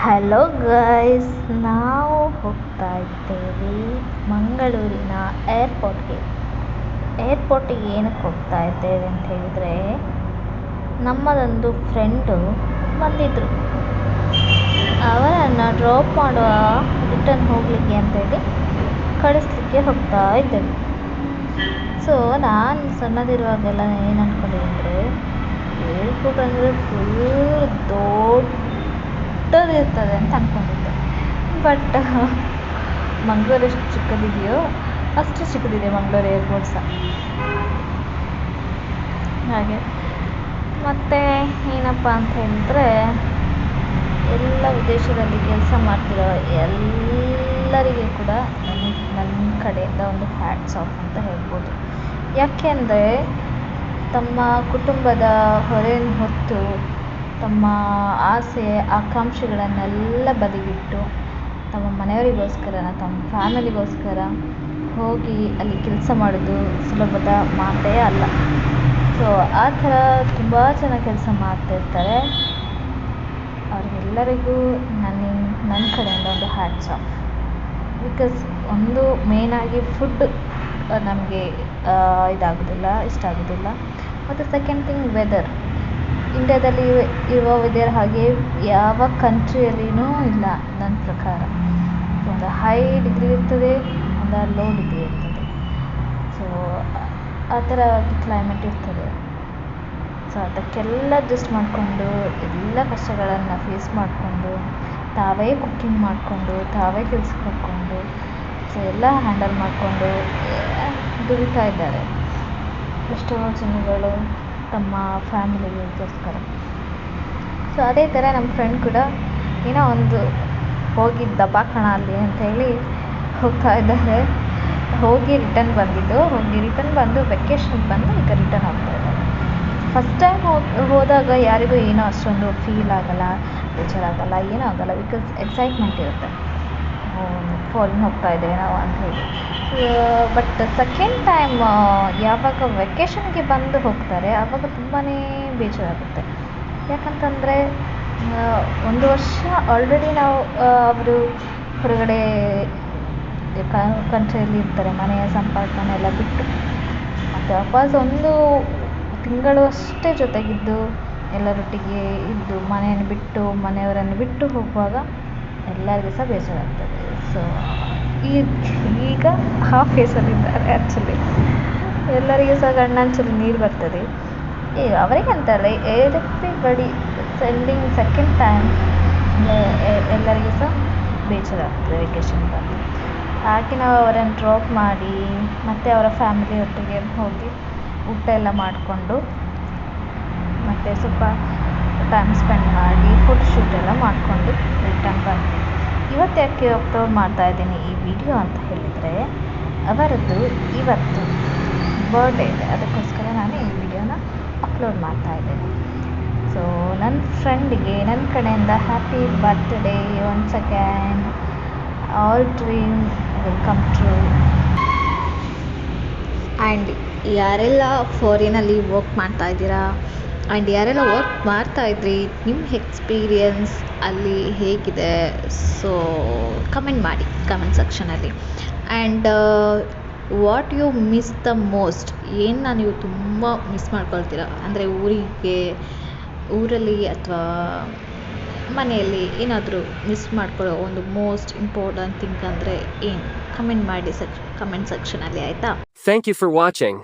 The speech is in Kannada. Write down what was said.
ಹಲೋ ಗೈಸ್, ನಾವು ಹೋಗ್ತಾ ಇದ್ದೇವೆ ಮಂಗಳೂರಿನ ಏರ್ಪೋರ್ಟಿಗೆ ಏನಕ್ಕೆ ಹೋಗ್ತಾ ಇದ್ದೇವೆ ಅಂತ ಹೇಳಿದರೆ, ನಮ್ಮದೊಂದು ಫ್ರೆಂಡು ಬಂದಿದ್ದರು. ಅವರನ್ನು ಡ್ರಾಪ್ ಮಾಡುವ ರಿಟರ್ನ್ ಹೋಗಲಿಕ್ಕೆ ಅಂತೇಳಿ ಕಳಿಸ್ಲಿಕ್ಕೆ ಹೋಗ್ತಾ ಇದ್ದೇವೆ. ಸೊ ನಾನು ಸಣ್ಣದಿರುವಾಗೆಲ್ಲ ಏನು ಅಂದ್ಕೊಂಡಿದ್ದರೆ, ಏರ್ಪೋರ್ಟ್ ಅಂದರೆ ಫುಲ್ ದೊಡ್ಡದಿರ್ತದೆ ಅಂತ ಅಂದ್ಕೊಂಡಿದ್ದೆ. ಬಟ್ ಮಂಗಳೂರು ಎಷ್ಟು ಚಿಕ್ಕದಿದೆಯೋ ಅಷ್ಟು ಚಿಕ್ಕದಿದೆ ಮಂಗಳೂರು ಏರ್ಪೋರ್ಟ್ ಸಹ. ಹಾಗೆ ಮತ್ತು ಏನಪ್ಪ ಅಂತ ಹೇಳಿದರೆ, ಎಲ್ಲ ವಿದೇಶದಲ್ಲಿ ಕೆಲಸ ಮಾಡ್ತಿರೋ ಎಲ್ಲರಿಗೆ ಕೂಡ ನನ್ನ ಕಡೆಯಿಂದ ಒಂದು ಹ್ಯಾಟ್ಸ್ ಆಫ್ ಅಂತ ಹೇಳ್ಬೋದು. ಯಾಕೆಂದರೆ ತಮ್ಮ ಕುಟುಂಬದ ಹೊರೆಯನ್ನು ಹೊತ್ತು ತಮ್ಮ ಆಸೆ ಆಕಾಂಕ್ಷೆಗಳನ್ನೆಲ್ಲ ಬದಿಗಿಟ್ಟು ತಮ್ಮ ಮನೆಯವರಿಗೋಸ್ಕರ, ತಮ್ಮ ಫ್ಯಾಮಿಲಿಗೋಸ್ಕರ ಹೋಗಿ ಅಲ್ಲಿ ಕೆಲಸ ಮಾಡೋದು ಸುಲಭದ ಮಾತೇ ಅಲ್ಲ. ಸೊ ಆ ಥರ ತುಂಬ ಜನ ಕೆಲಸ ಮಾಡ್ತಿರ್ತಾರೆ. ಅವ್ರಿಗೆಲ್ಲರಿಗೂ ನನ್ನ ಕಡೆಯಿಂದ ಒಂದು ಹ್ಯಾಟ್ಸ್ ಆಫ್. ಬಿಕಾಸ್ ಒಂದು ಮೇಯ್ನಾಗಿ ಫುಡ್ ನಮಗೆ ಇಷ್ಟ ಆಗೋದಿಲ್ಲ. ಮತ್ತು ಸೆಕೆಂಡ್ ಥಿಂಗ್ ವೆದರ್. ಇಂಡಿಯಾದಲ್ಲಿ ಇರುವ ವೆದರ್ ಹಾಗೆ ಯಾವ ಕಂಟ್ರಿಯಲ್ಲಿಯೂ ಇಲ್ಲ ನನ್ನ ಪ್ರಕಾರ. ಒಂದು ಹೈ ಡಿಗ್ರಿ ಇರ್ತದೆ, ಒಂದು ಲೋ ಡಿಗ್ರಿ ಇರ್ತದೆ. ಸೊ ಆ ಥರ ಕ್ಲೈಮೇಟ್ ಇರ್ತದೆ. ಸೊ ಅದಕ್ಕೆಲ್ಲ ಅಡ್ಜಸ್ಟ್ ಮಾಡಿಕೊಂಡು ಎಲ್ಲ ಕಷ್ಟಗಳನ್ನು ಫೇಸ್ ಮಾಡಿಕೊಂಡು ತಾವೇ ಕುಕ್ಕಿಂಗ್ ಮಾಡಿಕೊಂಡು ತಾವೇ ಕೆಲ್ಸಕ್ಕೆ ಹೋಗ್ಕೊಂಡು ಸೊ ಎಲ್ಲ ಹ್ಯಾಂಡಲ್ ಮಾಡಿಕೊಂಡು ದುಡಿತಾ ಇದ್ದಾರೆ ಎಷ್ಟೋ ಜನಗಳು ತಮ್ಮ ಫ್ಯಾಮಿಲಿಗೋಸ್ಕರ. ಸೊ ಅದೇ ಥರ ನಮ್ಮ ಫ್ರೆಂಡ್ ಕೂಡ ಏನೋ ಒಂದು ಹೋಗಿ ದಬ್ಬಾಕಣ ಅಲ್ಲಿ ಅಂಥೇಳಿ ಹೋಗ್ತಾ ಇದ್ದಾರೆ. ಹೋಗಿ ರಿಟರ್ನ್ ಬಂದು ವೆಕೇಷನ್ಗೆ ಬಂದು ಈಗ ರಿಟರ್ನ್ ಆಗ್ತಾ ಇದ್ದಾರೆ. ಫಸ್ಟ್ ಟೈಮ್ ಹೋದಾಗ ಯಾರಿಗೂ ಏನೋ ಅಷ್ಟೊಂದು ಫೀಲ್ ಆಗಲ್ಲ, ಬೇಜಾರಾಗಲ್ಲ, ಏನೂ ಆಗಲ್ಲ. ಬಿಕಾಸ್ ಎಕ್ಸೈಟ್ಮೆಂಟ್ ಇರುತ್ತೆ, ಫಾರಿನ್ ಹೋಗ್ತಾ ಇದ್ದೇವೆ ನಾವು ಅಂಥೇಳಿ. ಬಟ್ ಸೆಕೆಂಡ್ ಟೈಮ್ ಯಾವಾಗ ವೆಕೇಷನ್ಗೆ ಬಂದು ಹೋಗ್ತಾರೆ ಆವಾಗ ತುಂಬಾ ಬೇಜಾರಾಗುತ್ತೆ. ಯಾಕಂತಂದರೆ 1 ವರ್ಷ ಆಲ್ರೆಡಿ ನಾವು ಅವರು ಹೊರಗಡೆ ಕಂಟ್ರಿಯಲ್ಲಿ ಇರ್ತಾರೆ, ಮನೆಯ ಸಂಪರ್ಕನ ಎಲ್ಲ ಬಿಟ್ಟು. ಮತ್ತು ವಾಪಸ್ 1 ತಿಂಗಳು ಅಷ್ಟೇ ಜೊತೆಗಿದ್ದು ಎಲ್ಲರೊಟ್ಟಿಗೆ ಇದ್ದು ಮನೆಯನ್ನು ಬಿಟ್ಟು ಮನೆಯವರನ್ನು ಬಿಟ್ಟು ಹೋಗುವಾಗ ಎಲ್ಲರಿಗೂ ಸಹ ಬೇಜಾರಾಗ್ತದೆ. ಸೊ ಈಗ ಹಾಫ್ ಫೇಸಲ್ಲಿದ್ದಾರೆ. ಆ್ಯಕ್ಚುಲಿ ಎಲ್ಲರಿಗೂ ಸಹ ಕಣ್ಣಂಚಲ್ಲಿ ನೀರು ಬರ್ತದೆ. ಅವರಿಗೆ ಅಂತಲ್ಲ, ಎವ್ರಿಬಡಿ ಸೆಂಡಿಂಗ್ ಸೆಕೆಂಡ್ ಟೈಮ್ ಎಲ್ಲರಿಗೂ ಸಹ ಬೇಜಾರಾಗ್ತದೆ ವೆಕೇಷನ್ ಬಂದು. ಹಾಗೆ ನಾವು ಅವರನ್ನು ಡ್ರಾಪ್ ಮಾಡಿ ಮತ್ತು ಅವರ ಫ್ಯಾಮಿಲಿ ಒಟ್ಟಿಗೆ ಹೋಗಿ ಊಟ ಎಲ್ಲ ಮಾಡಿಕೊಂಡು ಮತ್ತು ಸ್ವಲ್ಪ ಟೈಮ್ ಸ್ಪೆಂಡ್ ಮಾಡಿ ಫೋಟೋ ಶೂಟ್ ಎಲ್ಲ ಮಾಡಿಕೊಂಡು ರಿಟರ್ನ್ ಬಂದ್ವಿ. ಇವತ್ತು ಯಾಕೆ ಅಪ್ಲೋಡ್ ಮಾಡ್ತಾಯಿದ್ದೀನಿ ಈ ವಿಡಿಯೋ ಅಂತ ಹೇಳಿದರೆ, ಅವರದ್ದು ಇವತ್ತು ಬರ್ಡೇ ಇದೆ, ಅದಕ್ಕೋಸ್ಕರ ನಾನು ಈ ವಿಡಿಯೋನ ಅಪ್ಲೋಡ್ ಮಾಡ್ತಾಯಿದ್ದೀನಿ. ಸೊ ನನ್ನ ಫ್ರೆಂಡಿಗೆ ನನ್ನ ಕಡೆಯಿಂದ happy birthday once again. All dream will come true. And ಯಾರೆಲ್ಲ ಫಾರಿನಲ್ಲಿ ವರ್ಕ್ ಮಾಡ್ತಾಯಿದ್ದೀರಾ ಆ್ಯಂಡ್ ಯಾರೆಲ್ಲ ವರ್ಕ್ ಮಾಡ್ತಾಯಿದ್ರಿ, ನಿಮ್ಮ ಎಕ್ಸ್ಪೀರಿಯನ್ಸ್ ಅಲ್ಲಿ ಹೇಗಿದೆ? ಸೊ ಕಮೆಂಟ್ ಮಾಡಿ ಕಮೆಂಟ್ ಸೆಕ್ಷನಲ್ಲಿ. And what you miss the most, ಏನು ನೀವು ತುಂಬ ಮಿಸ್ ಮಾಡ್ಕೊಳ್ತೀರಾ ಅಂದರೆ ಊರಲ್ಲಿ ಅಥವಾ ಮನೆಯಲ್ಲಿ ಏನಾದರೂ ಮಿಸ್ ಮಾಡ್ಕೊಳ್ಳೋ ಒಂದು ಮೋಸ್ಟ್ ಇಂಪಾರ್ಟೆಂಟ್ ಥಿಂಗ್ ಅಂದರೆ ಏನು? ಕಮೆಂಟ್ ಮಾಡಿ ಕಮೆಂಟ್ ಸೆಕ್ಷನಲ್ಲಿ, ಆಯಿತಾ? Thank you for watching.